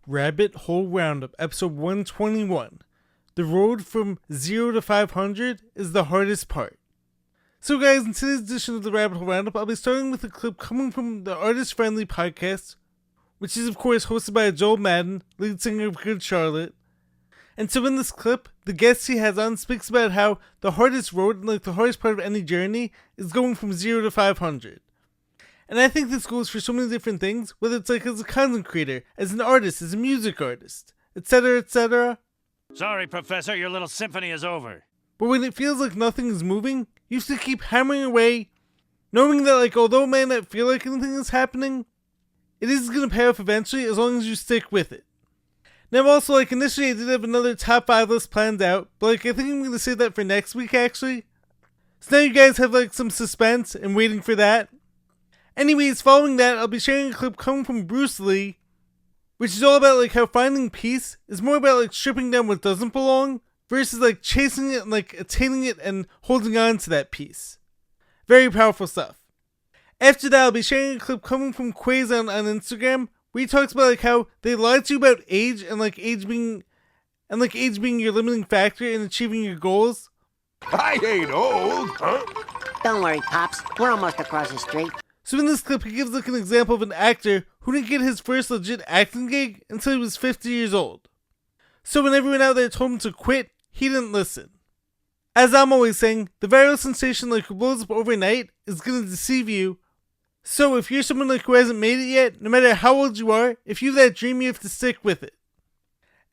Rabbit Hole Roundup, episode 121. The road from 0 to 500 is the hardest part. So guys, in today's edition of the Rabbit Hole Roundup, I'll be starting with a clip coming from the Artist Friendly podcast, which is of course hosted by Joel Madden, lead singer of Good Charlotte. And so in this clip, the guest he has on speaks about how the hardest road, and the hardest part of any journey, is going from 0 to 500. And I think this goes for so many different things, whether it's as a content creator, as an artist, as a music artist, etc, etc. Sorry, Professor, your little symphony is over. But when it feels like nothing is moving, you have to keep hammering away, knowing that although it may not feel like anything is happening, it is going to pay off eventually as long as you stick with it. Now also, initially I did have another top 5 list planned out, but I think I'm going to save that for next week actually. So now you guys have some suspense and waiting for that. Anyways, following that, I'll be sharing a clip coming from Bruce Lee, which is all about how finding peace is more about stripping down what doesn't belong, versus chasing it and attaining it and holding on to that peace. Very powerful stuff. After that, I'll be sharing a clip coming from Quaze on Instagram, where he talks about how they lied to you about age and age being your limiting factor in achieving your goals. I ain't old, huh? Don't worry, Pops. We're almost across the street. So in this clip, he gives an example of an actor who didn't get his first legit acting gig until he was 50 years old. So when everyone out there told him to quit, he didn't listen. As I'm always saying, the viral sensation who blows up overnight is going to deceive you. So if you're someone who hasn't made it yet, no matter how old you are, if you have that dream, you have to stick with it.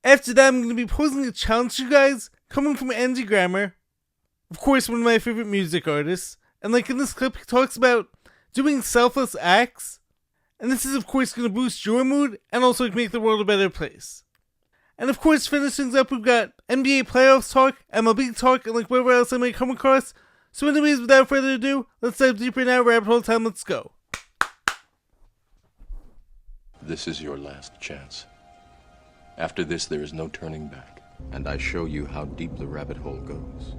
After that, I'm going to be posing a challenge to you guys, coming from Andy Grammer, of course one of my favorite music artists, and in this clip he talks about doing selfless acts, and this is of course going to boost your mood and also make the world a better place. And of course, to finish things up, we've got NBA playoffs talk, MLB talk, and whatever else I may come across. So anyways, without further ado, let's dive deeper now. Rabbit hole time, let's go. This is your last chance. After this, there is no turning back, and I show you how deep the rabbit hole goes.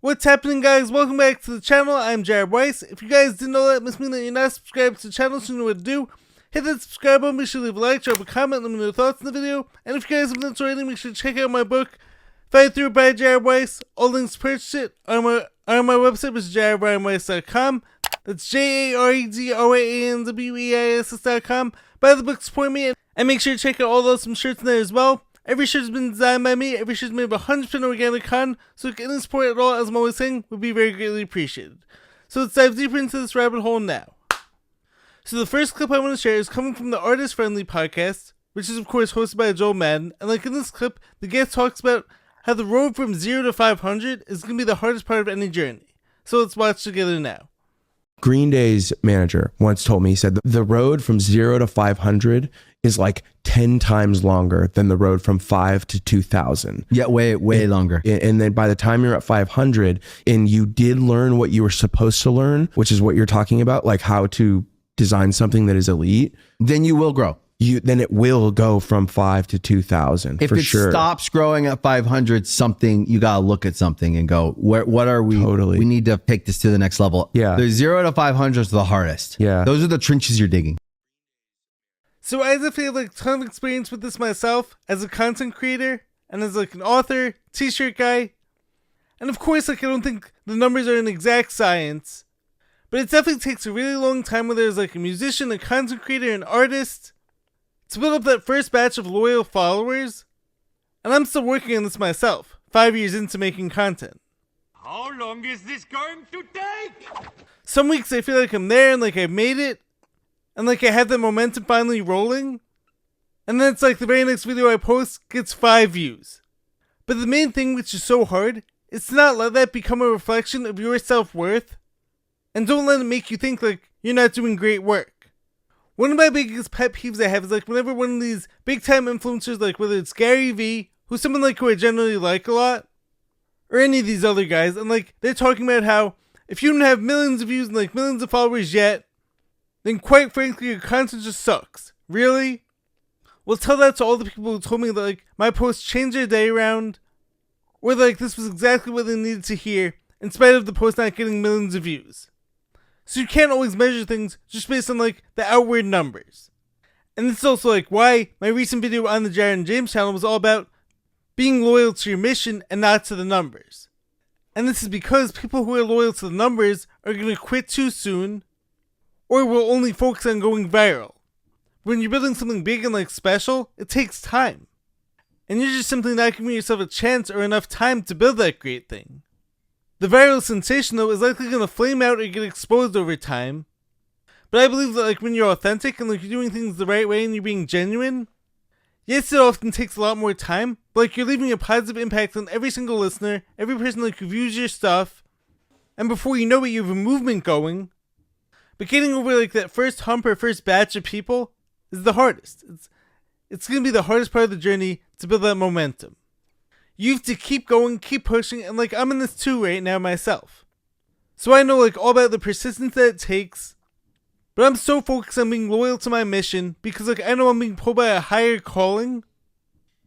What's happening, guys? Welcome back to the channel. I'm Jared Weiss. If you guys didn't know that, it must mean that you're not subscribed to the channel, so you know what to do. Hit that subscribe button, be sure to leave a like, drop a comment, let me know your thoughts in the video. And if you guys haven't done so already, make sure to check out my book, Fight Through by Jared Weiss. All links to purchase it are on my website, which is jaredbryanweiss.com. That's JAREDRYANWEISS.com. Buy the book, support me, and make sure to check out all those awesome shirts in there as well. Every shirt has been designed by me, every shirt is made of 100% organic cotton, so any support at all, as I'm always saying, would be very greatly appreciated. So let's dive deeper into this rabbit hole now. So the first clip I want to share is coming from the Artist Friendly podcast, which is of course hosted by Joel Madden, and in this clip, the guest talks about how the road from 0 to 500 is going to be the hardest part of any journey. So let's watch together now. Green Day's manager once told me, he said, the road from 0 to 500 is 10 times longer than the road from 5 to 2000. Yeah, way longer. And then by the time you're at 500 and you did learn what you were supposed to learn, which is what you're talking about, how to design something that is elite, then you will grow. Then it will go from 5 to 2000 if for it sure. Stops growing at 500, you gotta look at something and go, what are we? Totally. We need to take this to the next level. Yeah. The 0 to 500 is the hardest. Yeah. Those are the trenches you're digging. So as I feel a ton of experience with this myself, as a content creator, and as an author, t-shirt guy, and of course I don't think the numbers are an exact science, but it definitely takes a really long time where there's a musician, a content creator, an artist, to build up that first batch of loyal followers. And I'm still working on this myself, 5 years into making content. How long is this going to take? Some weeks I feel I'm there and I've made it, and I have the momentum finally rolling, and then it's the very next video I post gets 5 views. But the main thing, which is so hard, is to not let that become a reflection of your self-worth, and don't let it make you think you're not doing great work. One of my biggest pet peeves I have is whenever one of these big time influencers, whether it's Gary Vee, who's someone who I generally like a lot, or any of these other guys, and they're talking about how if you don't have millions of views and millions of followers yet, then quite frankly your content just sucks. Really? Well, tell that to all the people who told me that my posts changed their day around, or this was exactly what they needed to hear, in spite of the post not getting millions of views. So you can't always measure things just based on the outward numbers. And this is also like why my recent video on the Jared and James channel was all about being loyal to your mission and not to the numbers. And this is because people who are loyal to the numbers are going to quit too soon, or will only focus on going viral. When you're building something big and like special, it takes time. And you're just simply not giving yourself a chance or enough time to build that great thing. The viral sensation though is likely going to flame out or get exposed over time. But I believe that like when you're authentic and like you're doing things the right way and you're being genuine, yes, it often takes a lot more time, but like you're leaving a positive impact on every single listener, every person like who views your stuff, and before you know it, you have a movement going. But getting over like that first hump or first batch of people is the hardest. It's going to be the hardest part of the journey to build that momentum. You have to keep going, keep pushing, and like I'm in this too right now myself. So I know like all about the persistence that it takes, but I'm so focused on being loyal to my mission because like I know I'm being pulled by a higher calling.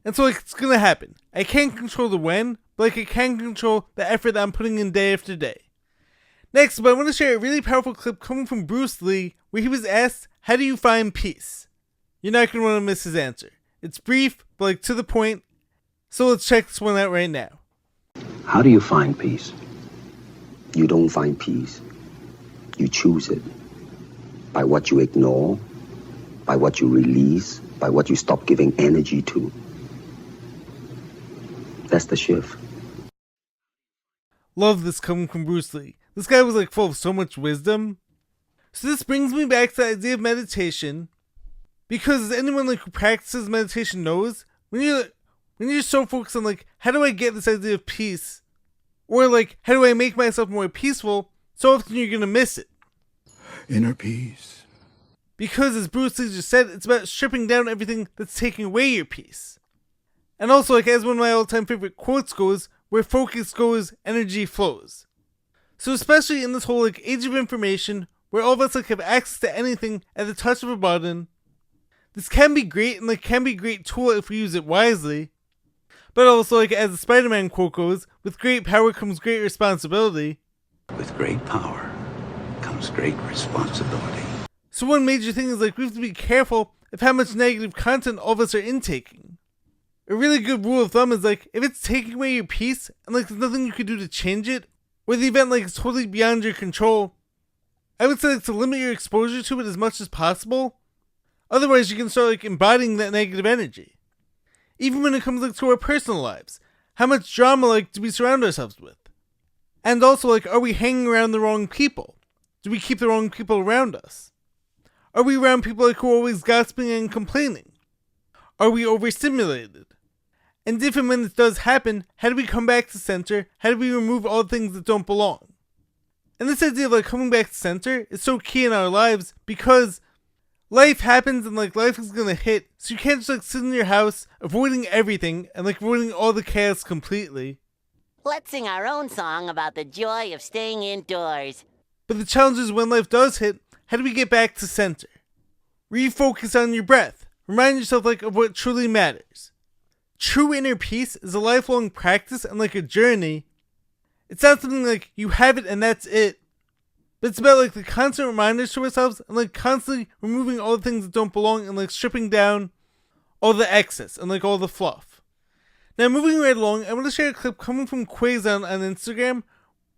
And so like it's gonna happen. I can't control the when, but like I can control the effort that I'm putting in day after day. Next, but I want to share a really powerful clip coming from Bruce Lee where he was asked, how do you find peace? You're not gonna want to miss his answer. It's brief, but like to the point. So let's check this one out right now. How do you find peace? You don't find peace. You choose it. By what you ignore, by what you release, by what you stop giving energy to. That's the shift. Love this coming from Bruce Lee. This guy was like full of so much wisdom. So this brings me back to the idea of meditation. Because as anyone like who practices meditation knows, when you're so focused on like, how do I get this idea of peace? Or like, how do I make myself more peaceful? So often you're gonna miss it. Inner peace. Because as Bruce Lee just said, it's about stripping down everything that's taking away your peace. And also, like as one of my all-time favorite quotes goes, where focus goes, energy flows. So especially in this whole like age of information, where all of us like have access to anything at the touch of a button, this can be great and like can be a great tool if we use it wisely. But also, like as the Spider-Man quote goes, with great power comes great responsibility. With great power comes great responsibility. So one major thing is like we have to be careful of how much negative content all of us are intaking. A really good rule of thumb is like if it's taking away your peace and like there's nothing you can do to change it, or the event like is totally beyond your control, I would say like to limit your exposure to it as much as possible. Otherwise you can start like embodying that negative energy. Even when it comes like to our personal lives, how much drama like do we surround ourselves with? And also like, are we hanging around the wrong people? Do we keep the wrong people around us? Are we around people like who are always gossiping and complaining? Are we overstimulated? And if and when this does happen, how do we come back to center? How do we remove all the things that don't belong? And this idea of like coming back to center is so key in our lives because life happens and like life is gonna hit, so you can't just like sit in your house avoiding everything and like avoiding all the chaos completely. Let's sing our own song about the joy of staying indoors. But the challenge is when life does hit, how do we get back to center? Refocus on your breath. Remind yourself like of what truly matters. True inner peace is a lifelong practice and like a journey. It's not something like you have it and that's it. But it's about like the constant reminders to ourselves and like constantly removing all the things that don't belong and like stripping down all the excess and like all the fluff. Now moving right along, I want to share a clip coming from Quazon on Instagram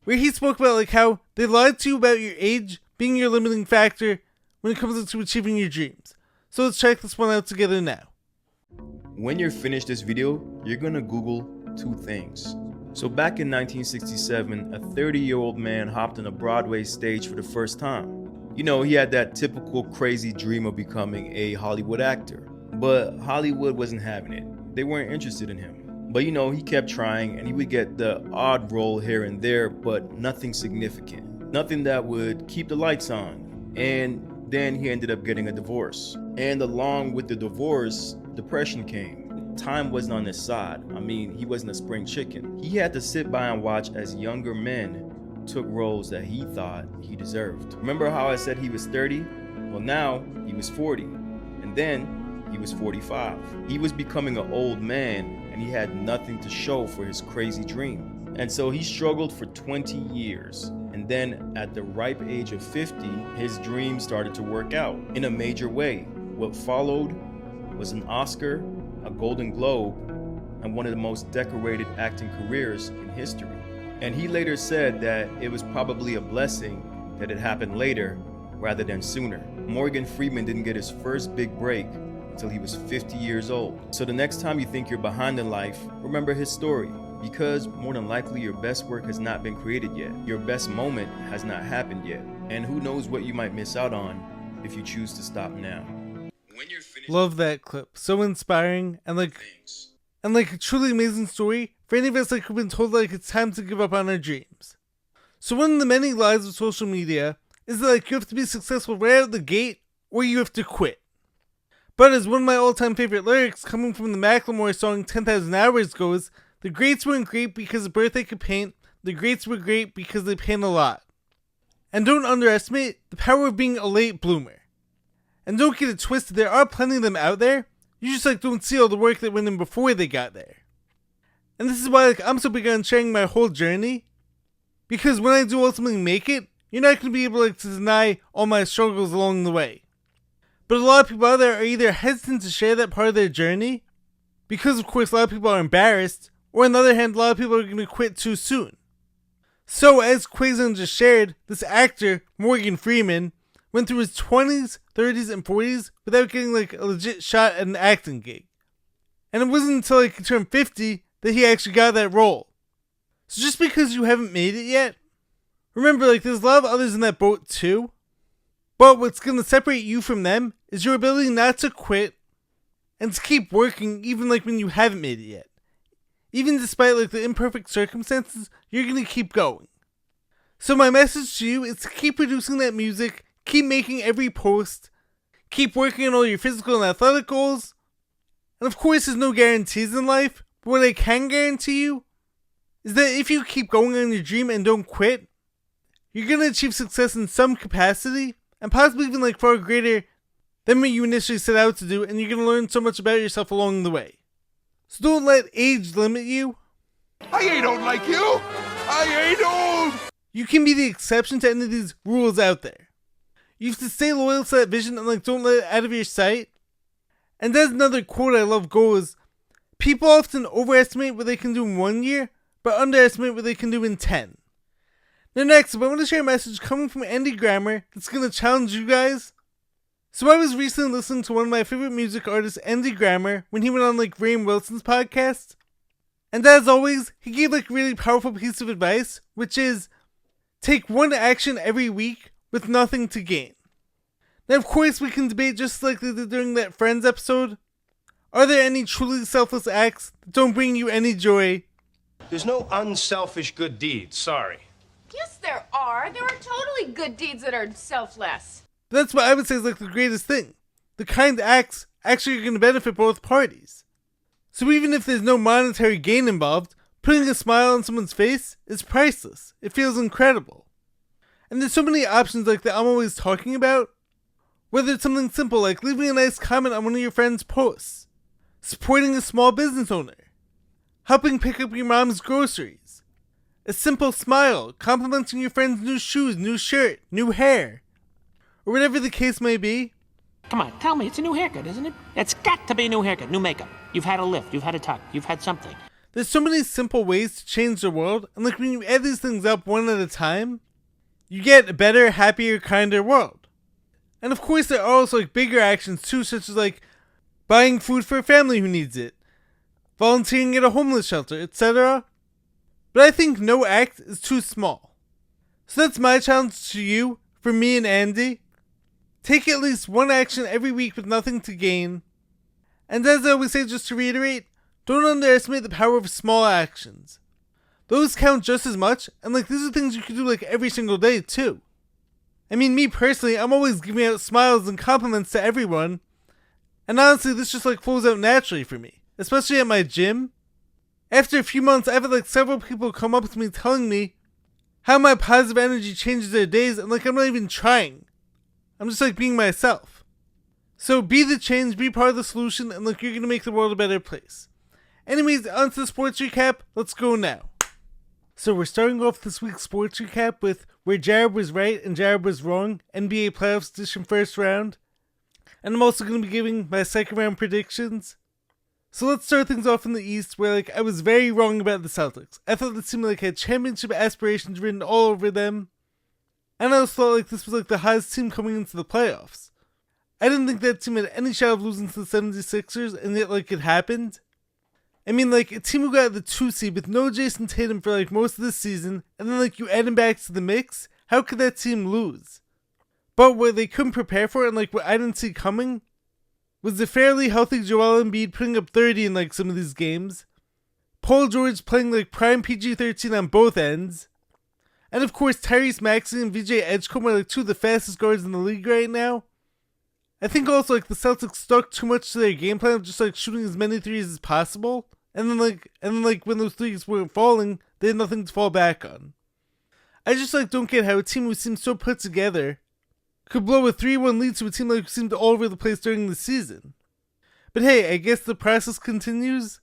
where he spoke about like how they lied to you about your age being your limiting factor when it comes to achieving your dreams. So let's check this one out together now. When you're finished this video, you're gonna Google two things. So back in 1967, a 30-year-old man hopped on a Broadway stage for the first time. You know, he had that typical crazy dream of becoming a Hollywood actor. But Hollywood wasn't having it. They weren't interested in him. But you know, he kept trying and he would get the odd role here and there, but nothing significant. Nothing that would keep the lights on. And then he ended up getting a divorce. And along with the divorce, depression came. Time wasn't on his side. I mean, he wasn't a spring chicken. He had to sit by and watch as younger men took roles that he thought he deserved. Remember how I said he was 30? Well, now he was 40. And then he was 45. He was becoming an old man and he had nothing to show for his crazy dream. And so he struggled for 20 years. And then at the ripe age of 50, his dream started to work out in a major way. What followed was an Oscar, a Golden Globe, and one of the most decorated acting careers in history. And he later said that it was probably a blessing that it happened later rather than sooner. Morgan Freeman didn't get his first big break until he was 50 years old. So the next time you think you're behind in life, remember his story, because more than likely your best work has not been created yet. Your best moment has not happened yet. And who knows what you might miss out on if you choose to stop now. When you're finished, Love that clip. So inspiring and like a truly amazing story for any of us like who've been told like it's time to give up on our dreams. So one of the many lies of social media is that like you have to be successful right out the gate or you have to quit. But as one of my all-time favorite lyrics coming from the Macklemore song 10,000 Hours goes, the greats weren't great because a birthday could paint, the greats were great because they paint a lot. And don't underestimate the power of being a late bloomer. And don't get it twisted, there are plenty of them out there, you just like don't see all the work that went in before they got there. And this is why like I'm so big on sharing my whole journey, because when I do ultimately make it, you're not going to be able like to deny all my struggles along the way. But a lot of people out there are either hesitant to share that part of their journey, because of course a lot of people are embarrassed, or on the other hand a lot of people are going to quit too soon. So as Quazon just shared, this actor, Morgan Freeman, went through his 20s, 30s, and 40s without getting like a legit shot at an acting gig. And it wasn't until like he turned 50 that he actually got that role. So just because you haven't made it yet, remember like there's a lot of others in that boat too. But what's going to separate you from them is your ability not to quit and to keep working even like when you haven't made it yet. Even despite like the imperfect circumstances, you're going to keep going. So my message to you is to keep producing that music, keep making every post, keep working on all your physical and athletic goals. And of course there's no guarantees in life, but what I can guarantee you is that if you keep going on your dream and don't quit, you're going to achieve success in some capacity, and possibly even like far greater than what you initially set out to do, and you're going to learn so much about yourself along the way. So don't let age limit you. I ain't old like you. I ain't old. You can be the exception to any of these rules out there. You have to stay loyal to that vision and like don't let it out of your sight. And as another quote I love goes, people often overestimate what they can do in 1 year, but underestimate what they can do in 10. Now next, I want to share a message coming from Andy Grammer that's going to challenge you guys. So I was recently listening to one of my favorite music artists, Andy Grammer, when he went on like Rainn Wilson's podcast. And as always, he gave like a really powerful piece of advice, which is, take one action every week with nothing to gain. Now of course we can debate just like they did during that Friends episode. Are there any truly selfless acts that don't bring you any joy? There's no unselfish good deeds, sorry. Yes, there are. There are totally good deeds that are selfless. That's what I would say is like the greatest thing. The kind acts actually are going to benefit both parties. So even if there's no monetary gain involved, putting a smile on someone's face is priceless. It feels incredible. And there's so many options like that I'm always talking about. Whether it's something simple like leaving a nice comment on one of your friend's posts, supporting a small business owner, helping pick up your mom's groceries, a simple smile, complimenting your friend's new shoes, new shirt, new hair, or whatever the case may be. Come on, tell me, it's a new haircut, isn't it? It's got to be a new haircut, new makeup. You've had a lift, you've had a tuck, you've had something. There's so many simple ways to change the world, and like when you add these things up one at a time, you get a better, happier, kinder world. And of course there are also like bigger actions too, such as like buying food for a family who needs it, volunteering at a homeless shelter, etc. But I think no act is too small. So that's my challenge to you, for me and Andy. Take at least one action every week with nothing to gain. And as I always say, just to reiterate, don't underestimate the power of small actions. Those count just as much, and like these are things you can do like every single day too. I mean, me personally, I'm always giving out smiles and compliments to everyone. And honestly, this just like flows out naturally for me, especially at my gym. After a few months, I've had like several people come up to me telling me how my positive energy changes their days, and like I'm not even trying. I'm just like being myself. So be the change, be part of the solution, and like you're gonna make the world a better place. Anyways, on to the sports recap. Let's go now. So we're starting off this week's sports recap with where Jared was right and Jared was wrong, NBA Playoffs Edition first round. And I'm also going to be giving my second round predictions. So let's start things off in the East, where I was very wrong about the Celtics. I thought the team had championship aspirations written all over them. And I also thought this was the hottest team coming into the playoffs. I didn't think that team had any shot of losing to the 76ers, and yet it happened. I mean, a team who got the 2 seed with no Jason Tatum for most of this season, and then you add him back to the mix, how could that team lose? But what they couldn't prepare for, and what I didn't see coming, was the fairly healthy Joel Embiid putting up 30 in some of these games, Paul George playing prime PG-13 on both ends, and of course Tyrese Maxey and VJ Edgecombe are 2 of the fastest guards in the league right now. I think also the Celtics stuck too much to their game plan of just shooting as many threes as possible, and then when those threes weren't falling, they had nothing to fall back on. I just don't get how a team who seems so put together could blow a 3-1 lead to a team who seemed all over the place during the season. But hey, I guess the process continues.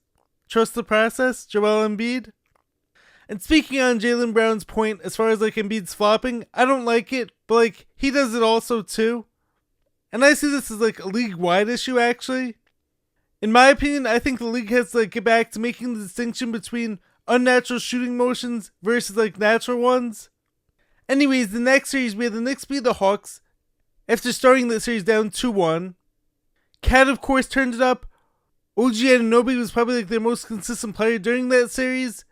Trust the process, Joel Embiid. And speaking on Jaylen Brown's point, as far as Embiid's flopping, I don't like it, but he does it also too. And I see this as a league-wide issue actually. In my opinion, I think the league has to get back to making the distinction between unnatural shooting motions versus natural ones. Anyways, the next series we had the Knicks beat the Hawks after starting the series down 2-1. Cat of course turned it up. OG Anunoby was probably their most consistent player during that series.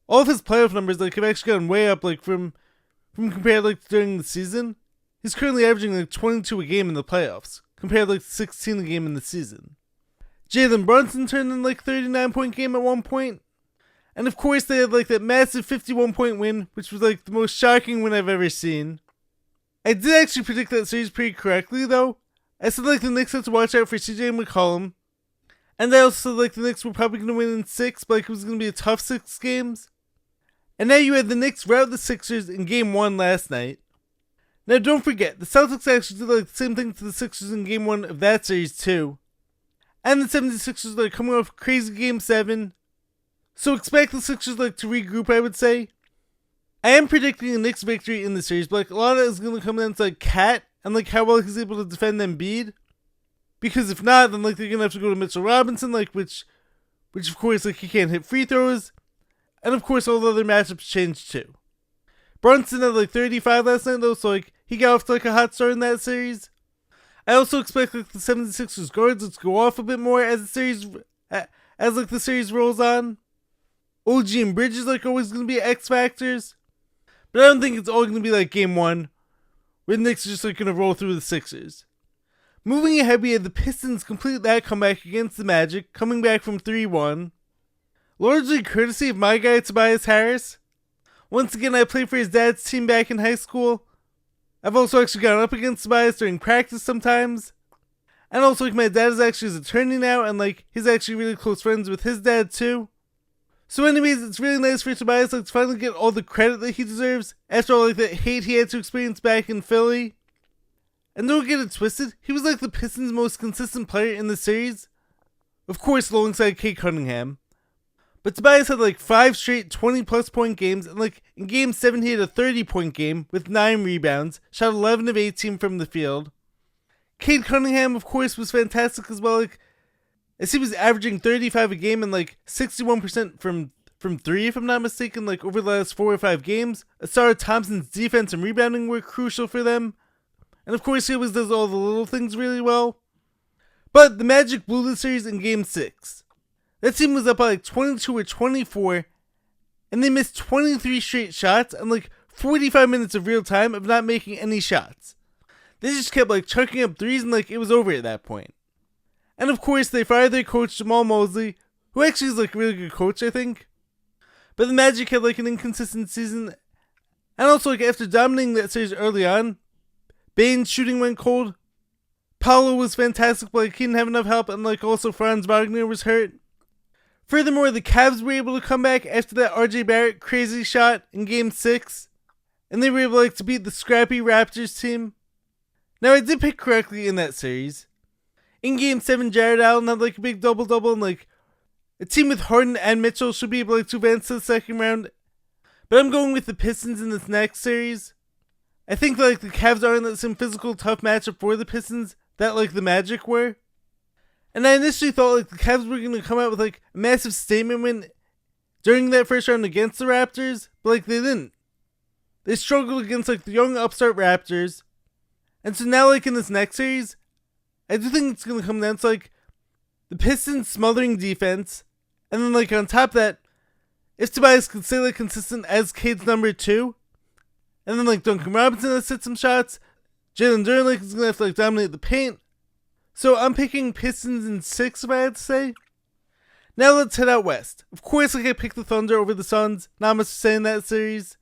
All of his playoff numbers have actually gone way up from compared to during the season. He's currently averaging 22 a game in the playoffs, compared to 16 a game in the season. Jalen Brunson turned in 39-point game at one point. And of course they had that massive 51-point win, which was the most shocking win I've ever seen. I did actually predict that series pretty correctly though. I said the Knicks had to watch out for CJ McCollum. And I also said the Knicks were probably going to win in 6, but it was going to be a tough 6 games. And now you had the Knicks rout the Sixers in game 1 last night. Now don't forget, the Celtics actually did the same thing to the Sixers in game 1 of that series too. And the 76ers are coming off crazy game 7. So expect the Sixers to regroup, I would say. I am predicting a Knicks victory in the series, but a lot of it is going to come down to Cat and how well he's able to defend Embiid. Because if not, then they're going to have to go to Mitchell Robinson, which of course he can't hit free throws. And of course all the other matchups change too. Brunson had 35 last night though, so he got off to a hot start in that series. I also expect the 76ers guards to go off a bit more as the series rolls on. OG and Bridges always going to be X factors. But I don't think it's all going to be game 1, where the Knicks are just going to roll through the Sixers. Moving ahead, we had the Pistons complete that comeback against the Magic, coming back from 3-1. Largely courtesy of my guy Tobias Harris. Once again, I played for his dad's team back in high school. I've also actually gone up against Tobias during practice sometimes. And also, my dad is actually his attorney now, and he's actually really close friends with his dad too. So anyways, it's really nice for Tobias to finally get all the credit that he deserves after all that hate he had to experience back in Philly. And don't get it twisted, he was the Pistons' most consistent player in the series. Of course, alongside Kate Cunningham. But Tobias had 5 straight 20-plus point games, and in game 7 he had a 30-point game with 9 rebounds, shot 11 of 18 from the field. Kate Cunningham, of course, was fantastic as well, as he was averaging 35 a game and 61% from 3, if I'm not mistaken, over the last 4 or 5 games. Asara Thompson's defense and rebounding were crucial for them. And of course, he always does all the little things really well. But the Magic blew the series in game 6. That team was up by 22 or 24, and they missed 23 straight shots and 45 minutes of real time of not making any shots. They just kept chucking up threes and it was over at that point. And of course, they fired their coach Jamal Mosley, who actually is a really good coach, I think. But the Magic had an inconsistent season, and also after dominating that series early on, Bane's shooting went cold. Paolo was fantastic, but he didn't have enough help, and also Franz Wagner was hurt. Furthermore, the Cavs were able to come back after that RJ Barrett crazy shot in game 6, and they were able to beat the scrappy Raptors team. Now, I did pick correctly in that series. In game 7, Jared Allen had a big double-double, and a team with Harden and Mitchell should be able to advance to the second round. But I'm going with the Pistons in this next series. I think the Cavs are in some physical tough matchup for the Pistons, that like the Magic were. And I initially thought like the Cavs were going to come out with like a massive statement win during that first round against the Raptors, but like they didn't. They struggled against like the young upstart Raptors. And so now like in this next series, I do think it's going to come down to like the Pistons smothering defense. And then like on top of that, if Tobias could stay like consistent as Cade's number 2, and then like Duncan Robinson has hit some shots, Jalen Duren like is going to have to like dominate the paint. So I'm picking Pistons in 6 if I had to say. Now let's head out west. Of course like I picked the Thunder over the Suns, not much to say in that series.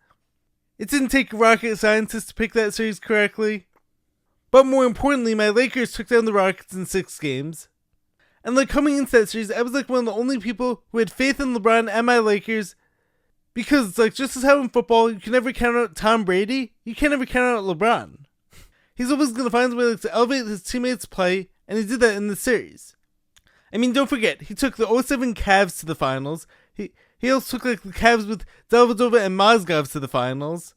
It didn't take a rocket scientist to pick that series correctly. But more importantly, my Lakers took down the Rockets in 6 games. And like coming into that series, I was like one of the only people who had faith in LeBron and my Lakers. Because it's like just as how in football you can never count out Tom Brady, you can't ever count out LeBron. He's always going to find a way like, to elevate his teammates' play, and he did that in the series. I mean, don't forget, he took the 07 Cavs to the finals. He also took like the Cavs with Dellavedova and Mozgov to the finals.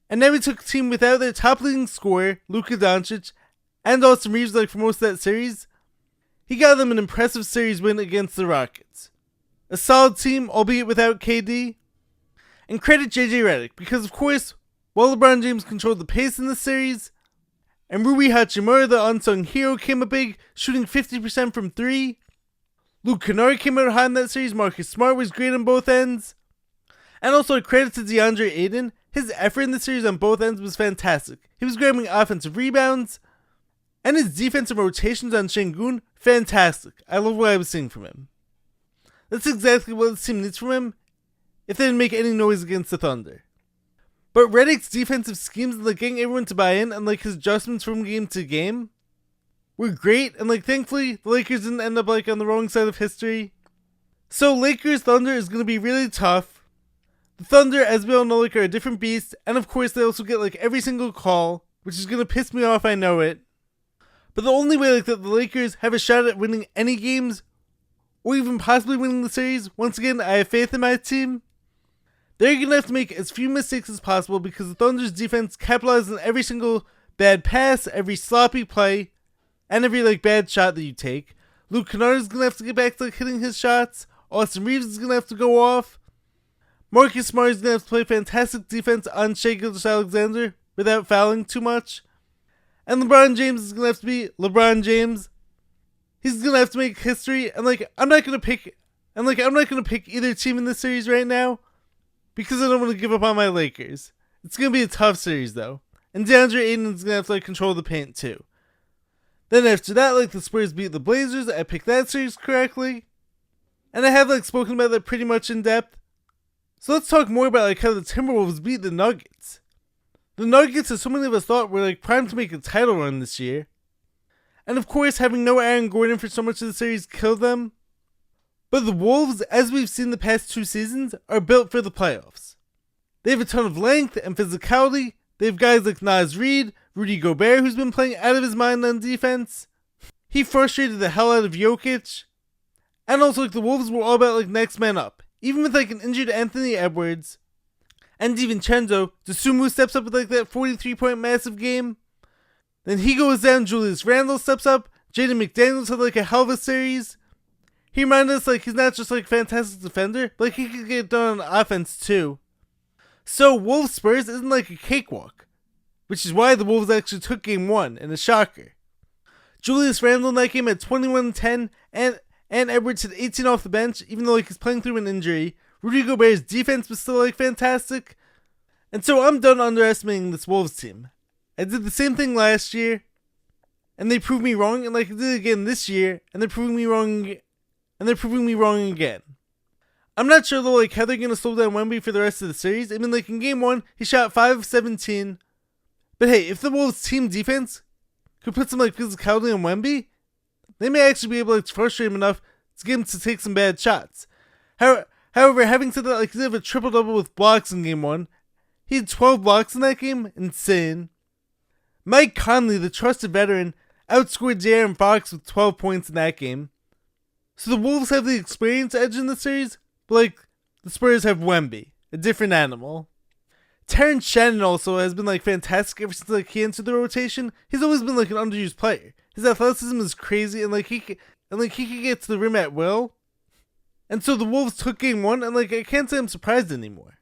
And now he took a team without their top leading scorer, Luka Doncic, and Austin Reeves like for most of that series. He got them an impressive series win against the Rockets. A solid team, albeit without KD. And credit JJ Redick, because of course, while LeBron James controlled the pace in the series, and Rui Hachimura, the unsung hero, came up big, shooting 50% from 3. Luke Kennard came out hot in that series. Marcus Smart was great on both ends. And also a credit to DeAndre Ayton. His effort in the series on both ends was fantastic. He was grabbing offensive rebounds. And his defensive rotations on Şengün, fantastic. I love what I was seeing from him. That's exactly what this team needs from him if they didn't make any noise against the Thunder. But Redick's defensive schemes and like getting everyone to buy in and like his adjustments from game to game were great, and like thankfully the Lakers didn't end up like on the wrong side of history. So Lakers Thunder is going to be really tough. The Thunder, as we all know, like are a different beast, and of course they also get like every single call, which is going to piss me off, I know it. But the only way like that the Lakers have a shot at winning any games, or even possibly winning the series, once again I have faith in my team. They're going to have to make as few mistakes as possible because the Thunder's defense capitalizes on every single bad pass, every sloppy play, and every like bad shot that you take. Luke Kennard is going to have to get back to like, hitting his shots. Austin Reeves is going to have to go off. Marcus Smart is going to have to play fantastic defense on Shai Gilgeous-Alexander without fouling too much. And LeBron James is going to have to be LeBron James. He's going to have to make history, and like I'm not going to pick either team in this series right now, because I don't want to give up on my Lakers. It's going to be a tough series, though. And DeAndre Ayton is going to have to like, control the paint, too. Then after that, like the Spurs beat the Blazers. I picked that series correctly. And I have like spoken about that pretty much in depth. So let's talk more about like how the Timberwolves beat the Nuggets. The Nuggets, as so many of us thought, were like primed to make a title run this year. And of course, having no Aaron Gordon for so much of the series killed them. But the Wolves, as we've seen the past 2 seasons, are built for the playoffs. They have a ton of length and physicality. They have guys like Naz Reid, Rudy Gobert, who's been playing out of his mind on defense. He frustrated the hell out of Jokic. And also, like, the Wolves were all about, like, next man up. Even with, like, an injured Anthony Edwards and DiVincenzo, DeSumo steps up with, like, that 43-point massive game. Then he goes down, Julius Randle steps up, Jaden McDaniels had, like, a hell of a series. He reminded us, like, he's not just, like, a fantastic defender, but, like, he can get done on offense, too. So, Wolves Spurs isn't, like, a cakewalk, which is why the Wolves actually took game 1, and a shocker. Julius Randle in that game had 21-10, and Edwards had 18 off the bench, even though like he's playing through an injury. Rudy Gobert's defense was still like fantastic. And so I'm done underestimating this Wolves team. I did the same thing last year, and they proved me wrong, and like I did it again this year, and they're proving me wrong, again. I'm not sure though like how they're gonna slow down Wemby for the rest of the series. I mean like in game 1, he shot 5 of 17. But hey, if the Wolves team defense could put some like physicality on Wemby, they may actually be able to frustrate him enough to get him to take some bad shots. However, having said that, like he did have a triple-double with blocks in game 1. He had 12 blocks in that game. Insane. Mike Conley, the trusted veteran, outscored De'Aaron Fox with 12 points in that game. So the Wolves have the experience edge in the series, but like the Spurs have Wemby, a different animal. Terrence Shannon also has been like fantastic ever since like he entered the rotation. He's always been like an underused player. His athleticism is crazy, and he can get to the rim at will. And so the Wolves took game 1, and like I can't say I'm surprised anymore.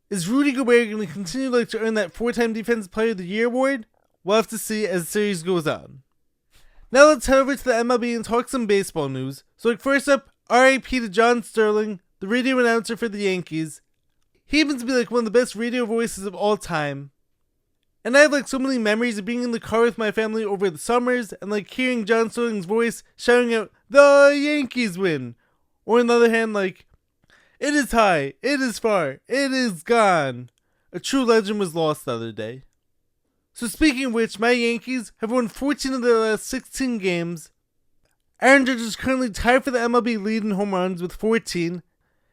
Is Rudy Gobert going to continue like to earn that 4-time Defensive Player of the Year award? We'll have to see as the series goes on. Now let's head over to the MLB and talk some baseball news. So like first up, RIP to John Sterling, the radio announcer for the Yankees. He happens to be like one of the best radio voices of all time. And I have like so many memories of being in the car with my family over the summers and like hearing John Sterling's voice shouting out, "The Yankees win!" Or on the other hand, like, "It is high, it is far, it is gone." A true legend was lost the other day. So speaking of which, my Yankees have won 14 of their last 16 games. Aaron Judge is currently tied for the MLB lead in home runs with 14.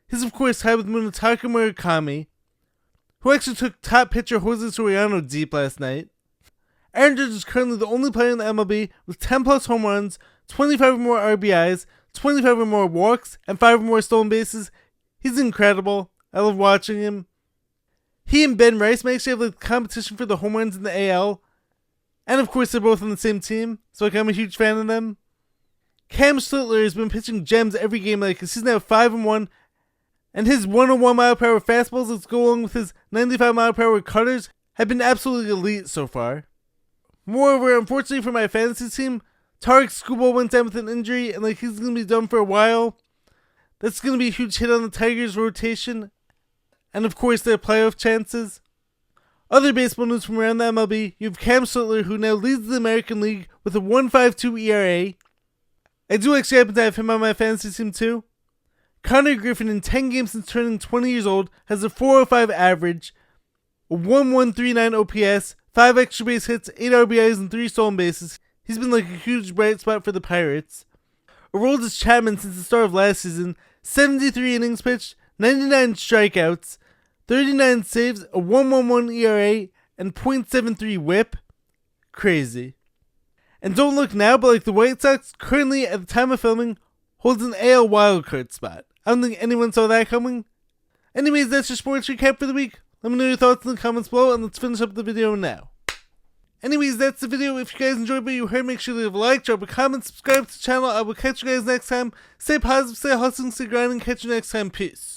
He's of course tied with Munetaka Murakami, who actually took top pitcher Jose Soriano deep last night. Aaron Judge is currently the only player in the MLB with 10 plus home runs, 25 or more RBIs, 25 or more walks, and 5 or more stolen bases. He's incredible. I love watching him. He and Ben Rice may actually have like competition for the home runs in the AL. And of course they're both on the same team, so like I'm a huge fan of them. Cam Slittler has been pitching gems every game, like he's now 5-1, and his 101 mile per hour fastballs, let's go along with his 95 mile per hour cutters, have been absolutely elite so far. Moreover, unfortunately for my fantasy team, Tarek Skubal went down with an injury, and like he's gonna be done for a while. That's gonna be a huge hit on the Tigers' rotation, and of course their playoff chances. Other baseball news from around the MLB, you have Cam Slittler, who now leads the American League with a 1.52 ERA. I do actually happen to have him on my fantasy team too. Connor Griffin, in 10 games since turning 20 years old, has a 4.05 average, a 1.139 OPS, 5 extra base hits, 8 RBIs, and 3 stolen bases. He's been like a huge bright spot for the Pirates. Aroldis Chapman, since the start of last season, 73 innings pitched, 99 strikeouts, 39 saves, a 1.11 ERA, and .73 whip. Crazy. And don't look now, but like the White Sox, currently at the time of filming, holds an AL wildcard spot. I don't think anyone saw that coming. Anyways, that's your sports recap for the week. Let me know your thoughts in the comments below, and let's finish up the video now. Anyways, that's the video. If you guys enjoyed what you heard, make sure to leave a like, drop a comment, subscribe to the channel. I will catch you guys next time. Stay positive, stay hustling, stay grinding. Catch you next time. Peace.